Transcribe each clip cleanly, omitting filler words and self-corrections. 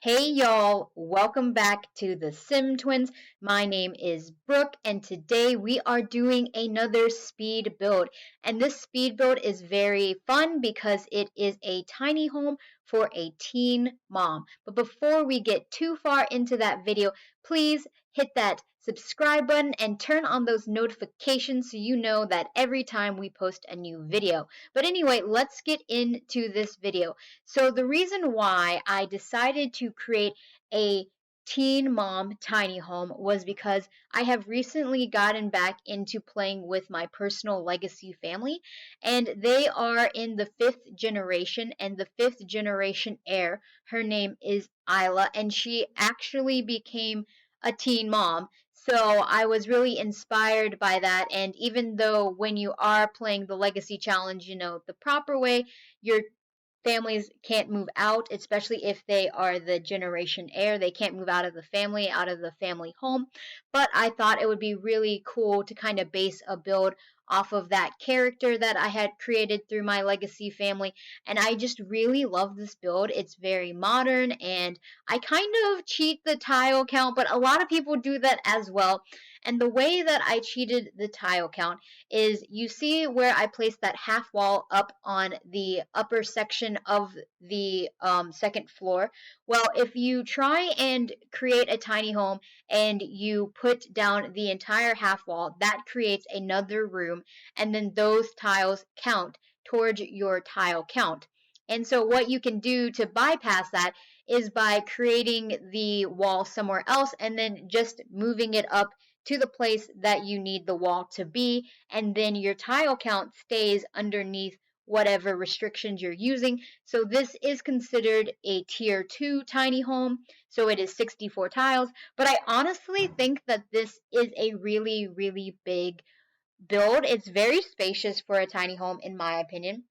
Hey y'all, welcome back to the Sim Twins. My name is Brooke and today we are doing another speed build. And this speed build is very fun because it is a tiny home for a teen mom. But before we get too far into that video, please hit that subscribe button and turn on those notifications so you know that every time we post a new video. But anyway, let's get into this video. So the reason why I decided to create a teen mom tiny home was because I have recently gotten back into playing with my personal legacy family, and they are in the 5th generation, and the 5th generation heir, her name is Isla, and she actually became a teen mom. So I was really inspired by that, and even though when you are playing the legacy challenge, the proper way, you're families can't move out, especially if they are the generation heir. They can't move out of the family home. But I thought it would be really cool to kind of base a build off of that character that I had created through my legacy family. And I just really love this build. It's very modern and I kind of cheat the tile count, but a lot of people do that as well. And the way that I cheated the tile count is you see where I placed that half wall up on the upper section of the second floor. Well, if you try and create a tiny home and you put down the entire half wall, that creates another room, and then those tiles count towards your tile count. And so what you can do to bypass that is by creating the wall somewhere else and then just moving it up to the place that you need the wall to be, and then your tile count stays underneath whatever restrictions you're using. So this is considered a tier 2 tiny home, so it is 64 tiles, but I honestly think that this is a really big build. It's very spacious for a tiny home in my opinion.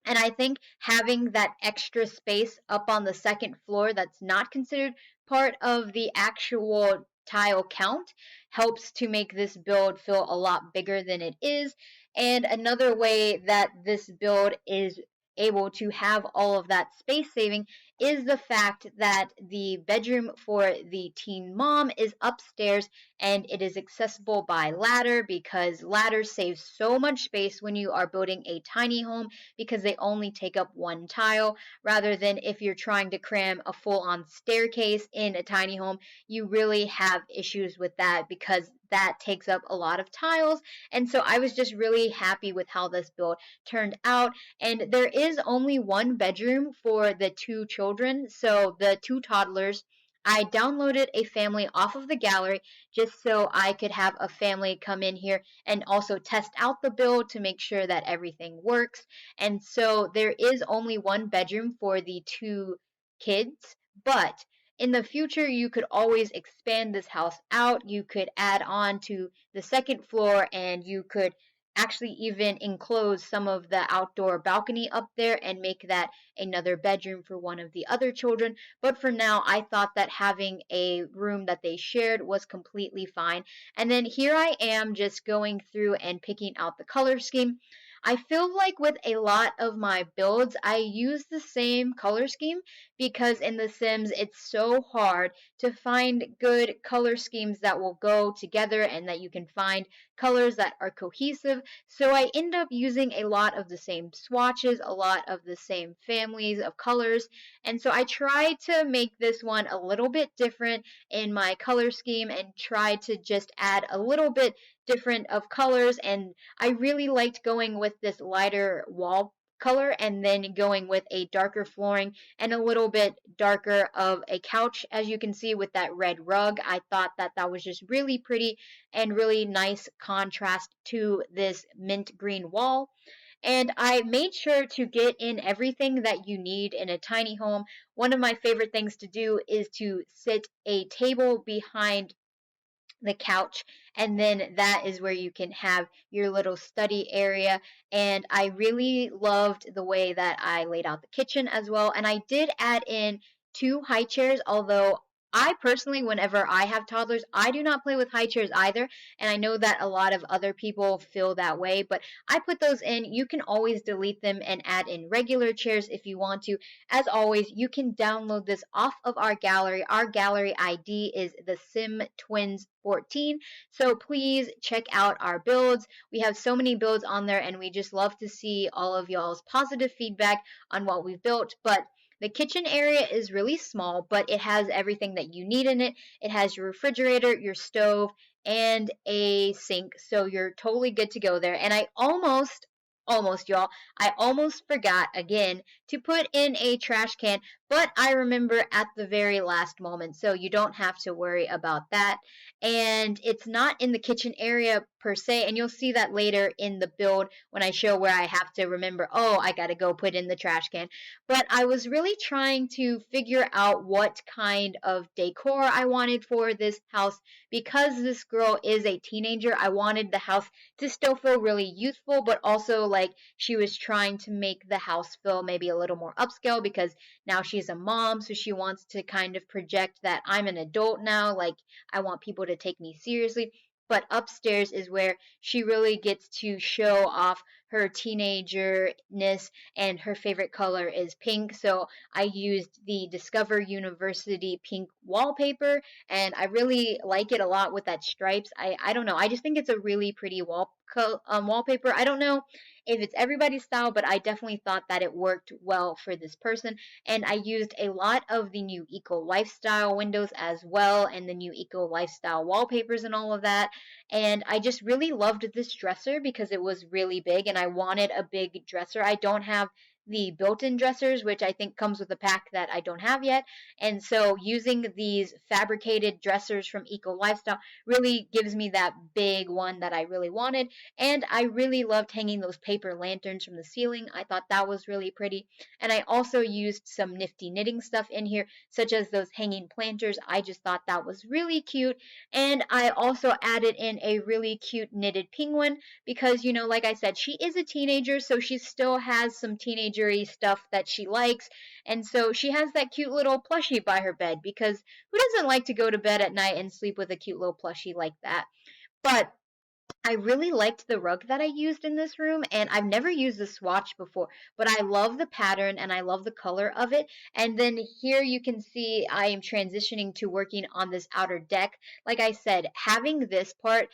And I think having that extra space up on the second floor that's not considered part of the actual tile count helps to make this build feel a lot bigger than it is. And another way that this build is able to have all of that space saving is the fact that the bedroom for the teen mom is upstairs and it is accessible by ladder because ladders save so much space when you are building a tiny home because they only take up one tile rather than if you're trying to cram a full-on staircase in a tiny home, you really have issues with that because that takes up a lot of tiles. And so I was just really happy with how this build turned out. And there is only one bedroom for the two children, so the two toddlers. I downloaded a family off of the gallery just so I could have a family come in here and also test out the build to make sure that everything works. And so there is only one bedroom for the two kids, but in the future you could always expand this house out. You could add on to the second floor and you could actually even enclose some of the outdoor balcony up there and make that another bedroom for one of the other children. But for now, I thought that having a room that they shared was completely fine. And then here I am just going through and picking out the color scheme. I feel like with a lot of my builds, I use the same color scheme because in The Sims, it's so hard to find good color schemes that will go together and that you can find colors that are cohesive. So I end up using a lot of the same swatches, a lot of the same families of colors. And so I try to make this one a little bit different in my color scheme and try to just add a little bit different of colors. And I really liked going with this lighter wall color and then going with a darker flooring and a little bit darker of a couch, as you can see with that red rug. I thought that that was just really pretty and really nice contrast to this mint green wall. And I made sure to get in everything that you need in a tiny home. One of my favorite things to do is to sit a table behind the couch, and then that is where you can have your little study area. And I really loved the way that I laid out the kitchen as well, and I did add in two high chairs, although I personally, whenever I have toddlers, I do not play with high chairs either. And I know that a lot of other people feel that way, but I put those in. You can always delete them and add in regular chairs if you want to. As always, you can download this off of our gallery. Our gallery ID is the Sim Twins 14. So please check out our builds. We have so many builds on there, and we just love to see all of y'all's positive feedback on what we've built. But the kitchen area is really small, but it has everything that you need in it. It has your refrigerator, your stove, and a sink. So you're totally good to go there. And I almost, y'all, I almost forgot again to put in a trash can, but I remember at the very last moment. So you don't have to worry about that. And it's not in the kitchen area per se. And you'll see that later in the build when I show where I have to remember, oh, I got to go put in the trash can. But I was really trying to figure out what kind of decor I wanted for this house. Because this girl is a teenager, I wanted the house to still feel really youthful, but also like she was trying to make the house feel maybe a little more upscale because now she's a mom, so she wants to kind of project that I'm an adult now, like I want people to take me seriously. But upstairs is where she really gets to show off her teenagerness, and her favorite color is pink. So I used the Discover University pink wallpaper, and I really like it a lot with that stripes. I don't know. I just think it's a really pretty wallpaper. I don't know if it's everybody's style, but I definitely thought that it worked well for this person. And I used a lot of the new eco lifestyle windows as well, and the new eco lifestyle wallpapers and all of that. And I just really loved this dresser because it was really big, and I wanted a big dresser. I don't have the built-in dressers, which I think comes with a pack that I don't have yet. And so using these fabricated dressers from Eco Lifestyle really gives me that big one that I really wanted. And I really loved hanging those paper lanterns from the ceiling. I thought that was really pretty. And I also used some nifty knitting stuff in here, such as those hanging planters. I just thought that was really cute. And I also added in a really cute knitted penguin because, you know, like I said, she is a teenager, so she still has some teenagery stuff that she likes. And so she has that cute little plushie by her bed because who doesn't like to go to bed at night and sleep with a cute little plushie like that? But I really liked the rug that I used in this room, and I've never used the swatch before, but I love the pattern and I love the color of it. And then here you can see I am transitioning to working on this outer deck. Like I said, having this part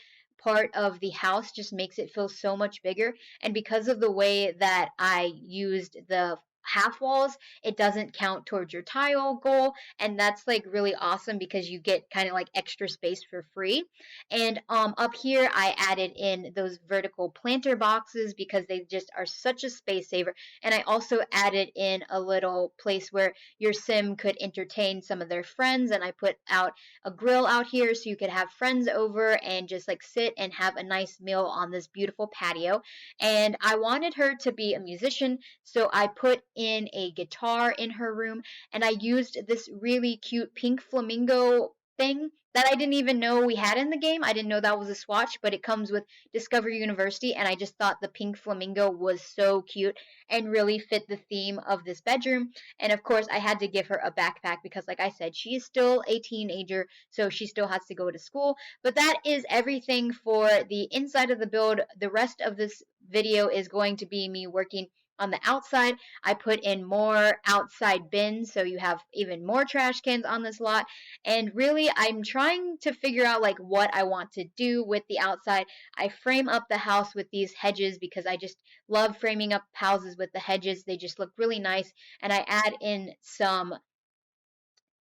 of the house just makes it feel so much bigger. And because of the way that I used the half walls, it doesn't count towards your tile goal, and that's like really awesome because you get kind of like extra space for free. And up here, I added in those vertical planter boxes because they just are such a space saver. And I also added in a little place where your sim could entertain some of their friends. And I put out a grill out here so you could have friends over and just like sit and have a nice meal on this beautiful patio. And I wanted her to be a musician, so I put in a guitar in her room, and I used this really cute pink flamingo thing that I didn't even know we had in the game. I didn't know that was a swatch, but it comes with Discover University, and I just thought the pink flamingo was so cute and really fit the theme of this bedroom. And of course, I had to give her a backpack because, like I said, she is still a teenager, so she still has to go to school. But that is everything for the inside of the build. The rest of this video is going to be me working on the outside. I put in more outside bins, so you have even more trash cans on this lot. And really, I'm trying to figure out like what I want to do with the outside. I frame up the house with these hedges because I just love framing up houses with the hedges. They just look really nice. And I add in some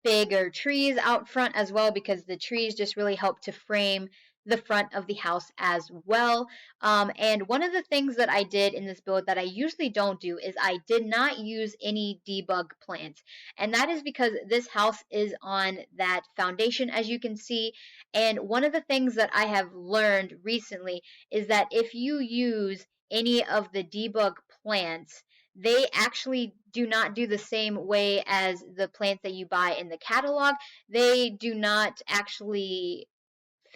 bigger trees out front as well because the trees just really help to frame the front of the house as well. And one of the things that I did in this build that I usually don't do is I did not use any debug plants. And that is because this house is on that foundation, as you can see. And one of the things that I have learned recently is that if you use any of the debug plants, they actually do not do the same way as the plants that you buy in the catalog. They do not actually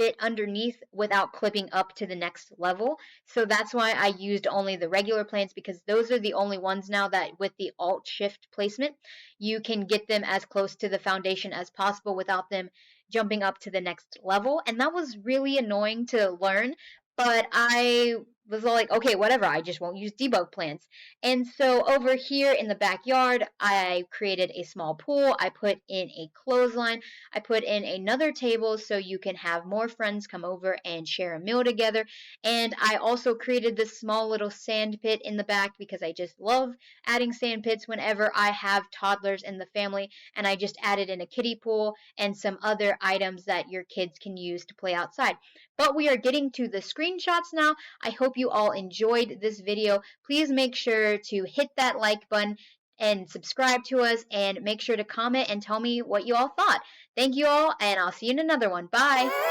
fit underneath without clipping up to the next level. So that's why I used only the regular plants, because those are the only ones now that with the Alt Shift placement, you can get them as close to the foundation as possible without them jumping up to the next level. And that was really annoying to learn, but I was like, okay, whatever, I just won't use debug plants. And so over here in the backyard, I created a small pool. I put in a clothesline. I put in another table so you can have more friends come over and share a meal together. And I also created this small little sand pit in the back because I just love adding sand pits whenever I have toddlers in the family. And I just added in a kiddie pool and some other items that your kids can use to play outside. But we are getting to the screenshots now. I hope you all enjoyed this video. Please make sure to hit that like button and subscribe to us, and make sure to comment and tell me what you all thought. Thank you all, and I'll see you in another one. Bye!